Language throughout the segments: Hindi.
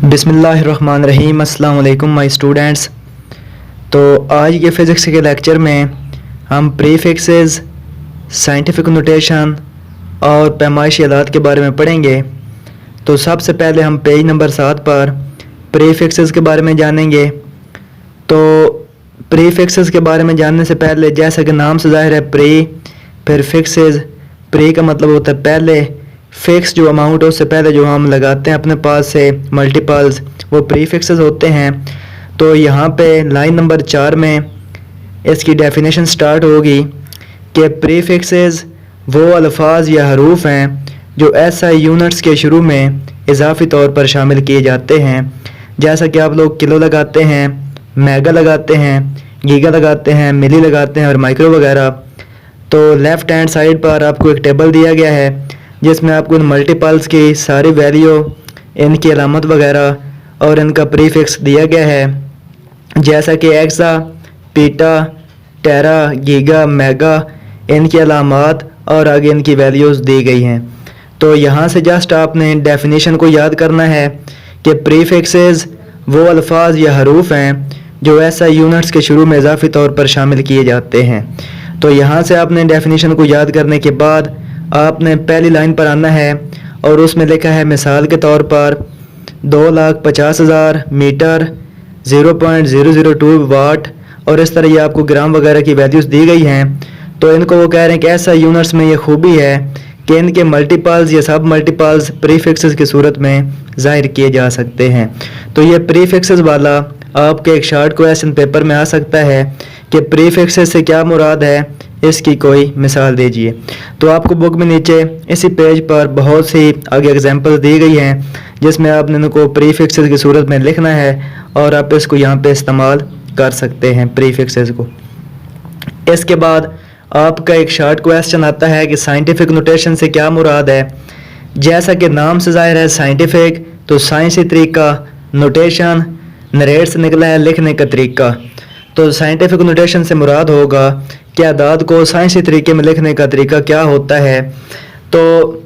बिस्मिल्लाहिर्रहमानिर्रहीम। अस्सलाम वालेकुम माय स्टूडेंट्स। तो आज के फ़िज़िक्स के लेक्चर में हम प्रीफिक्सेस, साइंटिफिक नोटेशन और पैमाइशी अदाद के बारे में पढ़ेंगे। तो सबसे पहले हम पेज नंबर 7 पर प्रीफिक्सेस के बारे में जानेंगे। तो प्रीफिक्सेस के बारे में जानने से पहले, जैसा कि नाम से ज़ाहिर है, फिर फिक्सेस। प्री का मतलब होता है पहले, फिक्स जो अमाउंट है उससे पहले जो हम लगाते हैं अपने पास से मल्टीपल्स, वो प्रीफिक्सेस होते हैं। तो यहाँ पे लाइन नंबर 4 में इसकी डेफिनेशन स्टार्ट होगी कि प्रीफिक्सेस वो अल्फाज या हरूफ हैं जो SI यूनिट्स के शुरू में इजाफी तौर पर शामिल किए जाते हैं। जैसा कि आप लोग किलो लगाते हैं, मेगा लगाते हैं, गीगा लगाते हैं, मिली लगाते हैं और माइक्रो वगैरह। तो लेफ़्ट हैंड साइड पर आपको एक टेबल दिया गया है जिसमें आपको इन मल्टीपल्स की सारी वैल्यू, इनकी अलामत वगैरह और इनका प्रीफिक्स दिया गया है। जैसा कि एक्सा, पीटा, टेरा, गीगा, मेगा, इनकी अलामत और आगे इनकी वैल्यूज़ दी गई हैं। तो यहाँ से जस्ट आपने डेफिनेशन को याद करना है कि प्रीफिक्सेस वो अल्फाज या हरूफ हैं जो SI यूनिट्स के शुरू में इजाफी तौर पर शामिल किए जाते हैं। तो यहाँ से आपने डेफिनेशन को याद करने के बाद आपने पहली लाइन पर आना है और उसमें लिखा है मिसाल के तौर पर 2,50,000 मीटर, 0.002 वाट, और इस तरह ये आपको ग्राम वगैरह की वैल्यूज़ दी गई हैं। तो इनको वो कह रहे हैं कि ऐसा यूनिट्स में ये खूबी है कि इनके मल्टीपल्स या सब मल्टीपल्स प्रीफिक्सेस की सूरत में ज़ाहिर किए जा सकते हैं। तो ये प्रीफिक्सेस वाला आपके एक शॉर्ट क्वेश्चन पेपर में आ सकता है कि प्रीफिक्सेस से क्या मुराद है, इसकी कोई मिसाल दीजिए। तो आपको बुक में नीचे इसी पेज पर बहुत सी आगे एग्जांपल दी गई हैं जिसमें आपने इनको प्रीफिक्सेस की सूरत में लिखना है और आप इसको यहाँ पे इस्तेमाल कर सकते हैं प्रीफिक्सेस को। इसके बाद आपका एक शॉर्ट क्वेश्चन आता है कि साइंटिफिक नोटेशन से क्या मुराद है। जैसा कि नाम से ज़ाहिर है साइंटिफिक, तो साइंसी तरीका, नोटेशन नरेट से निकला है लिखने का तरीका। तो साइंटिफिक नोटेशन से मुराद होगा कि अदाद को साइंसी तरीके में लिखने का तरीका क्या होता है। तो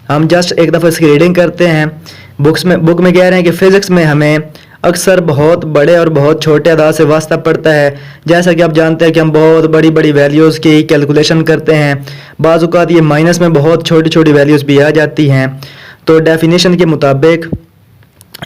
हम जस्ट एक दफ़ा इसकी रीडिंग करते हैं। बुक में कह रहे हैं कि फ़िज़िक्स में हमें अक्सर बहुत बड़े और बहुत छोटे अदाद से वास्ता पड़ता है। जैसा कि आप जानते हैं कि हम बहुत बड़ी बड़ी वैल्यूज़ की कैलकुलेशन करते हैं, बाज़ औक़ात ये माइनस में बहुत छोटी छोटी वैल्यूज़ भी आ जाती हैं। तो डेफिनेशन के मुताबिक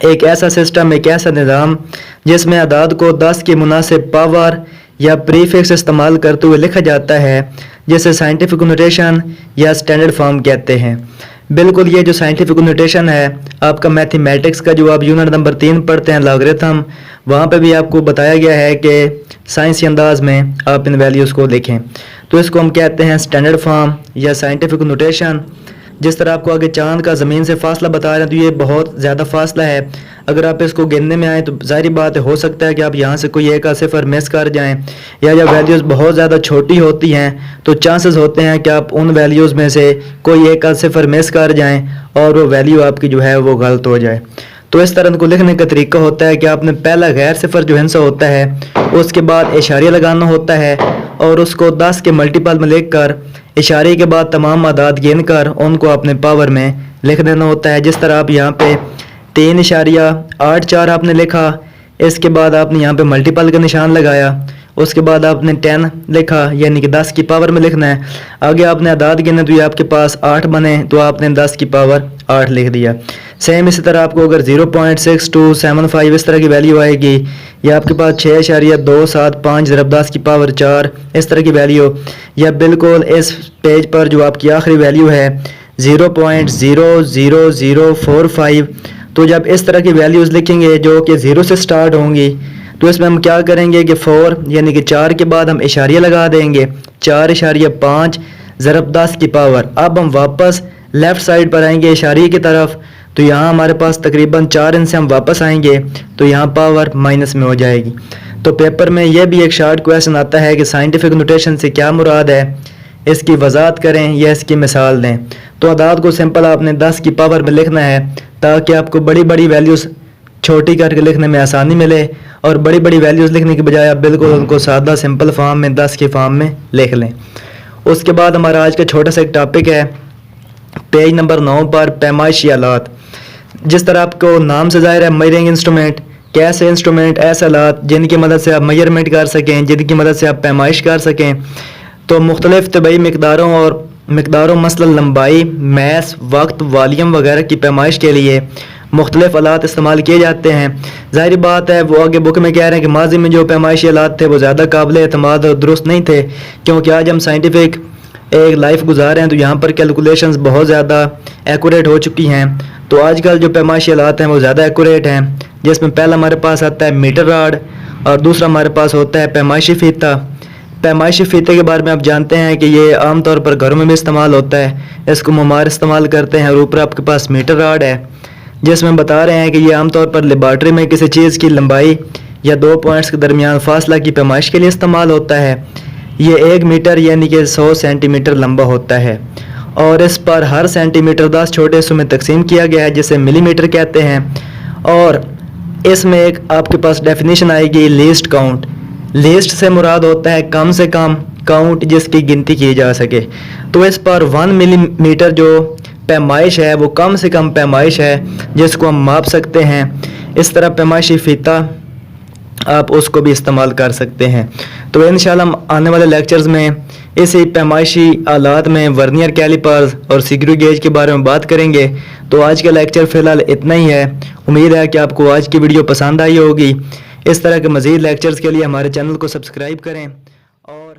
एक ऐसा सिस्टम, एक ऐसा निज़ाम जिसमें अदाद को 10 की मुनासिब पावर या प्रीफिक्स इस्तेमाल करते हुए लिखा जाता है, जिसे साइंटिफिक नोटेशन या स्टैंडर्ड फॉर्म कहते हैं। बिल्कुल ये जो साइंटिफिक नोटेशन है आपका मैथमेटिक्स का जो आप यूनिट नंबर 3 पढ़ते हैं लॉगरिथम, वहाँ पे भी आपको बताया गया है कि साइंसी अंदाज में आप इन वैल्यूज़ को लिखें। तो इसको हम कहते हैं स्टैंडर्ड फॉर्म या साइंटिफिक नोटेशन। जिस तरह आपको आगे चांद का ज़मीन से फासला बता रहे हैं, तो ये बहुत ज़्यादा फासला है। अगर आप इसको गिनने में आए तो ज़ाहिर बात है, हो सकता है कि आप यहाँ से कोई एक आध सिफर मिस कर जाएं, या जब वैल्यूज़ बहुत ज़्यादा छोटी होती हैं तो चांसेस होते हैं कि आप उन वैल्यूज़ में से कोई एक आध सिफर मिस कर जाएं और वो वैल्यू आपकी जो है वो गलत हो जाए। तो इस तरह को लिखने का तरीका होता है कि आपने पहला गैर सिफर जो हिस्सा होता है उसके बाद इशारिया लगाना होता है और उसको 10 के मल्टीपल में लिखकर इशारे के बाद तमाम आदाद गिनकर उनको अपने पावर में लिख देना होता है। जिस तरह आप यहाँ पे 3.84 आपने लिखा, इसके बाद आपने यहाँ पे मल्टीपल का निशान लगाया, उसके बाद आपने 10 लिखा यानी कि 10 की पावर में लिखना है। आगे आपने आदाद गिने तो ये आपके पास 8 बने तो आपने 10 की पावर 8 लिख दिया। सेम इसी तरह आपको अगर 0.6275 इस तरह की वैल्यू आएगी, या आपके पास 6.275 ज़रब 10 की पावर 4 इस तरह की वैल्यू, या बिल्कुल इस पेज पर जो आपकी आखिरी वैल्यू है 0.00045, तो जब इस तरह की वैल्यूज़ लिखेंगे जो कि 0 से स्टार्ट होंगी, तो इसमें हम क्या करेंगे कि 4 यानी कि 4 के बाद हम इशारिया लगा देंगे, 4.5 ज़रब 10 की पावर। अब हम वापस लेफ़्ट साइड पर आएंगे इशारिये की तरफ, तो यहाँ हमारे पास तकरीबन 4 इनसे हम वापस आएंगे तो यहाँ पावर माइनस में हो जाएगी। तो पेपर में यह भी एक शॉर्ट क्वेश्चन आता है कि साइंटिफिक नोटेशन से क्या मुराद है, इसकी वजाहत करें या इसकी मिसाल दें। तो अदाद को सिंपल आपने 10 की पावर में लिखना है ताकि आपको बड़ी बड़ी वैल्यूज़ छोटी करके लिखने में आसानी मिले, और बड़ी बड़ी वैल्यूज़ लिखने के बजाय आप बिल्कुल उनको सादा सिंपल फॉर्म में 10 की फॉर्म में लिख लें। उसके बाद हमारा आज का छोटा सा एक टॉपिक है पेज नंबर 9 पर पैमाइशी आलात। जिस तरह आपको नाम से ज़ाहिर है मेजरिंग इंस्ट्रूमेंट, कैसे इंस्ट्रूमेंट, ऐसे आलात जिनकी मदद से आप मेजरमेंट कर सकें, जिनकी मदद से आप पैमाइश कर सकें। तो मुख्तलिफ़ तबई मकदारों मसलन लंबाई, मैस, वक्त, वॉल्यूम वगैरह की पैमाइश के लिए मुख्तलिफ़ आलात इस्तेमाल किए जाते हैं। ज़ाहिर बात है वो आगे बुक में कह रहे हैं कि माजी में जो पैमाइशी आलात थे वो ज़्यादा काबिल एतमाद और दुरुस्त नहीं थे, क्योंकि आज हम साइंटिफिक एक लाइफ गुजार रहे हैं तो यहाँ पर कैलकुलेशंस बहुत ज़्यादा एक्यूरेट हो चुकी हैं। तो आजकल जो पैमाइशी आलात हैं वो ज़्यादा एक्यूरेट हैं, जिसमें पहला हमारे पास आता है मीटर राड और दूसरा हमारे पास होता है पैमाइशी फीता। पैमाइशी फीते के बारे में आप जानते हैं कि ये आमतौर पर घरों में भी इस्तेमाल होता है, इसको ममार इस्तेमाल करते हैं। और ऊपर आपके पास मीटर राड है जिसमें बता रहे हैं कि ये आमतौर पर लेबॉर्ट्री में किसी चीज़ की लंबाई या 2 पॉइंट्स के दरमियान फासला की पैमाइश के लिए इस्तेमाल होता है। ये 1 मीटर यानी कि 100 सेंटीमीटर लंबा होता है और इस पर हर सेंटीमीटर 10 छोटे हिस्सों में तकसीम किया गया है जिसे मिलीमीटर कहते हैं। और इसमें एक आपके पास डेफिनेशन आएगी लीस्ट काउंट। लीस्ट से मुराद होता है कम से कम, काउंट जिसकी गिनती की जा सके। तो इस पर 1 मिलीमीटर जो पैमाइश है वो कम से कम पैमाइश है जिसको हम माप सकते हैं। इस तरह पैमाइशी फीता आप उसको भी इस्तेमाल कर सकते हैं। तो इंशाल्लाह हम आने वाले लेक्चर्स में इसी पैमाइशी आलात में वर्नियर कैलिपर्स और स्क्रू गेज के बारे में बात करेंगे। तो आज का लेक्चर फ़िलहाल इतना ही है। उम्मीद है कि आपको आज की वीडियो पसंद आई होगी। इस तरह के मज़ीद लेक्चर्स के लिए हमारे चैनल को सब्सक्राइब करें और